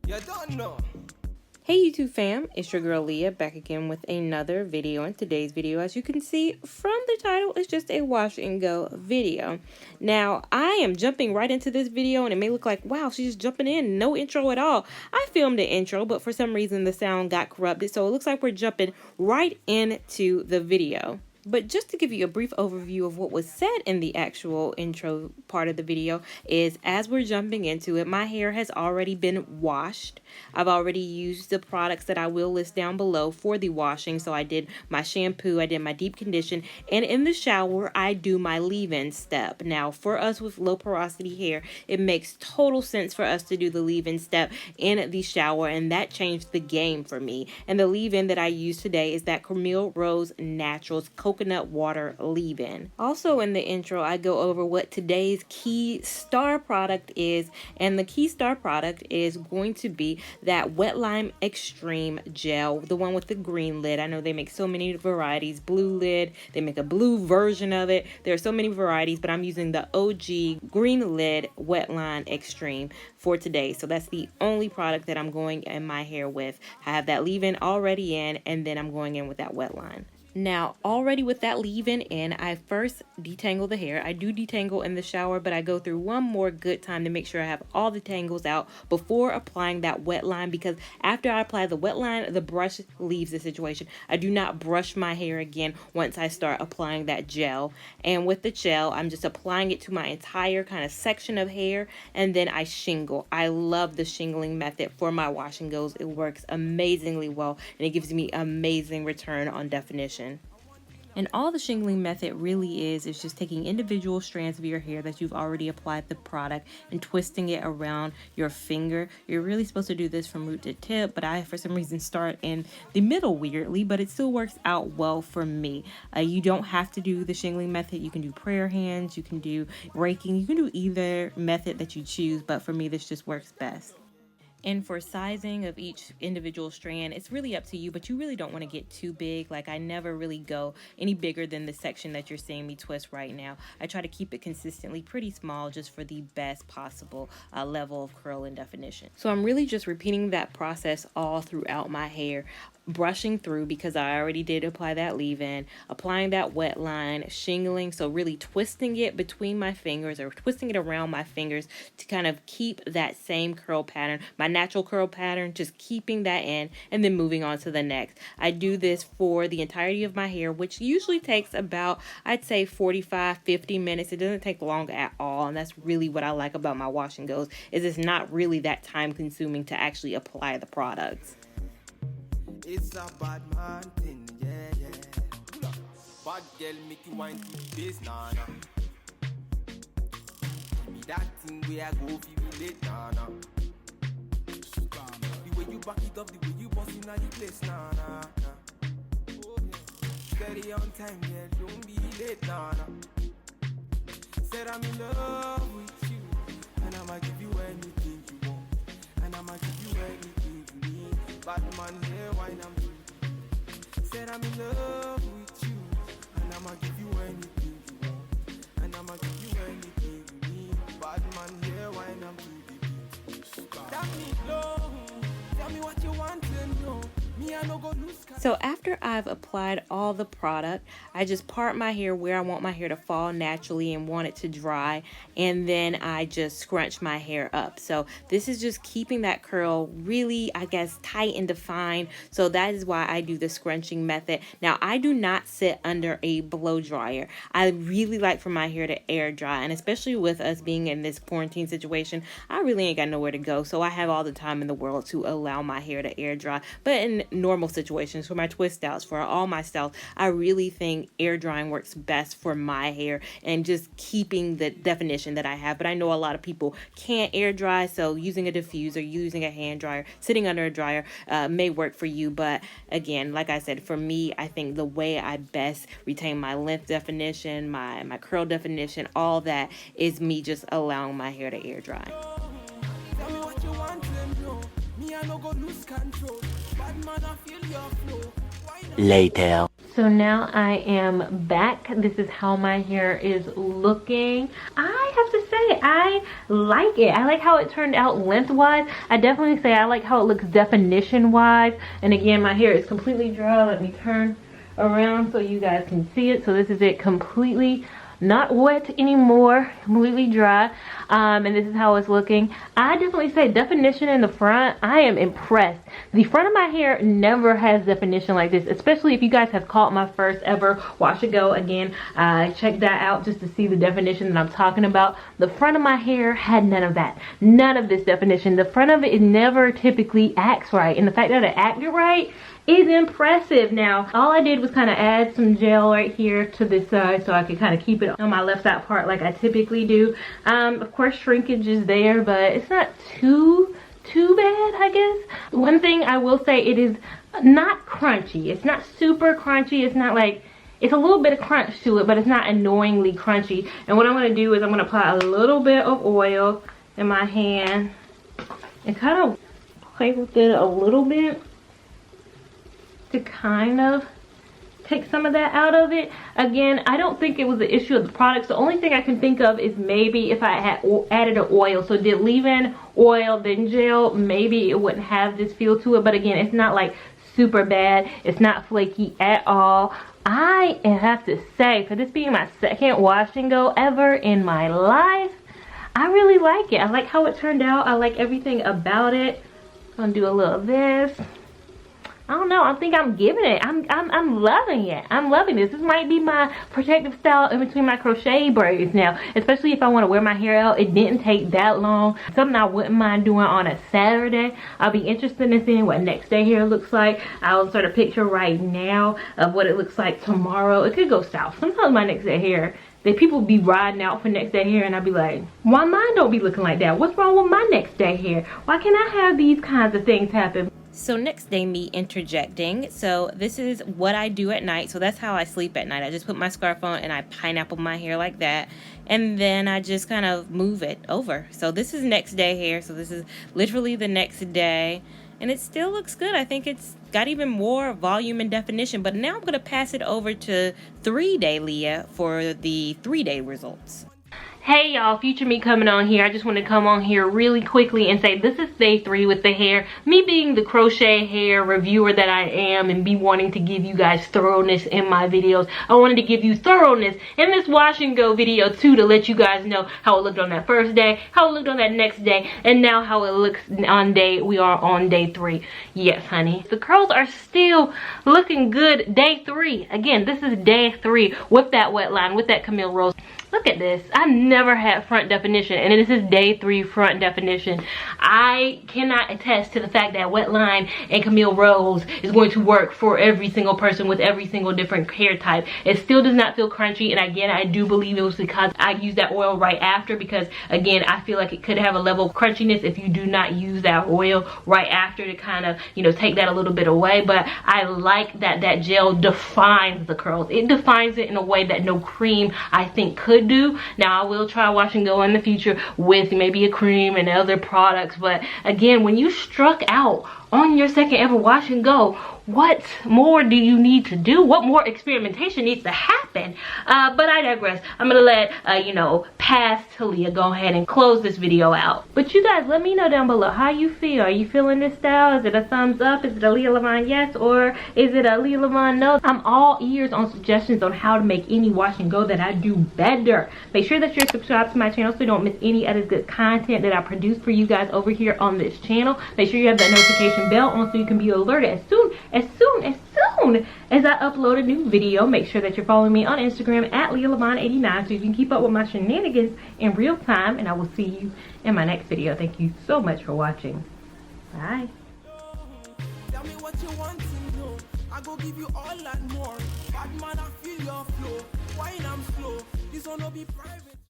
You don't know. Hey YouTube fam, it's your girl Leah back again with another video. In today's video, as you can see from the title, it's just a wash and go video. Now, I am jumping right into this video and it may look like, wow, she's just jumping in, no intro at all. I filmed the intro, but for some reason the sound got corrupted, so it looks like we're jumping right into the video. But just to give you a brief overview of what was said in the actual intro part of the video is, as we're jumping into it, my hair has already been washed. I've already used the products that I will list down below for the washing. So I did my shampoo, I did my deep condition, and in the shower, I do my leave-in step. Now, for us with low porosity hair, it makes total sense for us to do the leave-in step in the shower, and that changed the game for me. And the leave-in that I use today is that Camille Rose Naturals Coconut Water leave-in. Also in the intro, I go over what today's key star product is, and the key star product is going to be that Wetline Xtreme gel, the one with the green lid. I know they make so many varieties. Blue lid, they make a blue version of it. There are so many varieties, but I'm using the OG green lid Wetline Xtreme for today. So that's the only product that I'm going in my hair with. I have that leave-in already in, and then I'm going in with that Wetline. Now, already with that leave-in in, I first detangle the hair. I do detangle in the shower, but I go through one more good time to make sure I have all the tangles out before applying that wet line, because after I apply the wet line, the brush leaves the situation. I do not brush my hair again once I start applying that gel. And with the gel, I'm just applying it to my entire kind of section of hair, and then I shingle. I love the shingling method for my wash and goes. It works amazingly well, and it gives me amazing return on definition. And all the shingling method really is just taking individual strands of your hair that you've already applied the product and twisting it around your finger. You're really supposed to do this from root to tip, but I, for some reason, start in the middle weirdly, but it still works out well for me. You don't have to do the shingling method. You can do prayer hands, you can do raking, you can do either method that you choose, but for me, this just works best. And for sizing of each individual strand, it's really up to you, but you really don't want to get too big. Like, I never really go any bigger than the section that you're seeing me twist right now. I try to keep it consistently pretty small just for the best possible level of curl and definition. So I'm really just repeating that process all throughout my hair, brushing through because I already did apply that leave-in, applying that wet line, shingling, so really twisting it between my fingers or twisting it around my fingers to kind of keep that same curl pattern, my natural curl pattern, just keeping that in, and then moving on to the next. I do this for the entirety of my hair, which usually takes about, I'd say 45-50 minutes. It doesn't take long at all, and that's really what I like about my wash and goes, is it's not really that time consuming to actually apply the products. It's a bad man thing, yeah. Bad girl make you wine to this, nah. Give me that thing where I go feel it, nah. The way you back it up, the way you boss in the place, nah. Steady on time, yeah, don't be late, nah. Said I'm in love with you, and I'ma give you anything you want, and I'ma give you anything you need. Bad man here, wine I'm doing. Said I'm in love with you, and I'ma give you anything you want, and I'ma give you anything you need. Bad man here, wine I'm doing. Tell me low, tell me what you want to know. Me, I no go lose. So after I've applied all the product, I just part my hair where I want my hair to fall naturally and want it to dry, and then I just scrunch my hair up. So this is just keeping that curl really, I guess, tight and defined. So that is why I do the scrunching method. Now, I do not sit under a blow dryer. I really like for my hair to air dry, and especially with us being in this quarantine situation, I really ain't got nowhere to go. So I have all the time in the world to allow my hair to air dry. But in normal situations, for my twist outs, for all my styles, I really think air drying works best for my hair and just keeping the definition that I have. But I know a lot of people can't air dry, so using a diffuser, using a hand dryer, sitting under a dryer may work for you. But again, like I said, for me, I think the way I best retain my length definition, my curl definition, all that is me just allowing my hair to air dry. Tell me what you want to know. Me, I no go lose control. Bad man, I feel your flow. Later. So now I am back. This is how my hair is looking. I have to say I like it. I like how it turned out lengthwise. I definitely say I like how it looks definition wise. And again, my hair is completely dry. Let me turn around so you guys can see it. So this is it, completely not wet anymore, completely dry. And this is how it's looking. I definitely say definition in the front. I am impressed. The front of my hair never has definition like this, especially if you guys have caught my first ever wash and go. Again, check that out just to see the definition that I'm talking about. The front of my hair had none of that, none of this definition. The front of it never typically acts right, and the fact that it acted right is impressive. Now all I did was kind of add some gel right here to this side so I could kind of keep it on my left side part like I typically do. Of course shrinkage is there, but it's not too bad, I guess. One thing I will say, it is not crunchy. It's not super crunchy. It's not like, it's a little bit of crunch to it, but it's not annoyingly crunchy. And what I'm going to do is I'm going to apply a little bit of oil in my hand and kind of play with it a little bit to kind of take some of that out of it. Again, I don't think it was the issue of the products. The only thing I can think of is maybe if I had added an oil. So did leave-in oil then gel, maybe it wouldn't have this feel to it. But again, it's not like super bad. It's not flaky at all. I have to say, for this being my second wash and go ever in my life, I really like it. I like how it turned out. I like everything about it. Gonna do a little of this. I don't know, I think I'm giving it. I'm loving it. I'm loving this. This might be my protective style in between my crochet braids now, especially if I want to wear my hair out. It didn't take that long. Something I wouldn't mind doing on a Saturday. I'll be interested in seeing what next day hair looks like. I'll start a picture right now of what it looks like tomorrow. It could go south. Sometimes my next day hair, that people be riding out for next day hair, and I'd be like, why mine don't be looking like that? What's wrong with my next day hair? Why can't I have these kinds of things happen? So next day, me interjecting. So this is what I do at night. So that's how I sleep at night. I just put my scarf on and I pineapple my hair like that. And then I just kind of move it over. So this is next day hair. So this is literally the next day. And it still looks good. I think it's got even more volume and definition. But now I'm going to pass it over to 3-day Leah for the 3-day results. Hey y'all, future me coming on here. I just want to come on here really quickly and say this is day 3 with the hair. Me being the crochet hair reviewer that I am and be wanting to give you guys thoroughness in my videos. I wanted to give you thoroughness in this wash and go video too, to let you guys know how it looked on that first day, how it looked on that next day, and now how it looks on we are on day 3. Yes, honey. The curls are still looking good day 3. Again, this is day 3 with that Wetline, with that Camille Rose. Look at this. I've never had front definition, and this is day 3 front definition. I cannot attest to the fact that Wetline and Camille Rose is going to work for every single person with every single different hair type. It still does not feel crunchy, and again, I do believe it was because I used that oil right after, because again, I feel like it could have a level of crunchiness if you do not use that oil right after to kind of, you know, take that a little bit away. But I like that that gel defines the curls. It defines it in a way that no cream, I think, could do. Now I will try wash and go in the future with maybe a cream and other products, but again, when you struck out on your second ever wash and go, what more do you need to do? What more experimentation needs to happen? But I digress. I'm gonna let you know, past Taliah go ahead and close this video out. But you guys, let me know down below how you feel. Are you feeling this style? Is it a thumbs up? Is it a Leah Lavon yes, or is it a Leah Lavon no? I'm all ears on suggestions on how to make any wash and go that I do better. Make sure that you're subscribed to my channel so you don't miss any other good content that I produce for you guys over here on this channel. Make sure you have that notification bell on so you can be alerted as soon as I upload a new video. Make sure that you're following me on Instagram at LeahLavon89 so you can keep up with my shenanigans in real time, and I will see you in my next video. Thank you so much for watching. Bye. Tell me what you want to know. I go give you all that more. Bad man, I feel your flow. Wine I'm slow. This one will be private.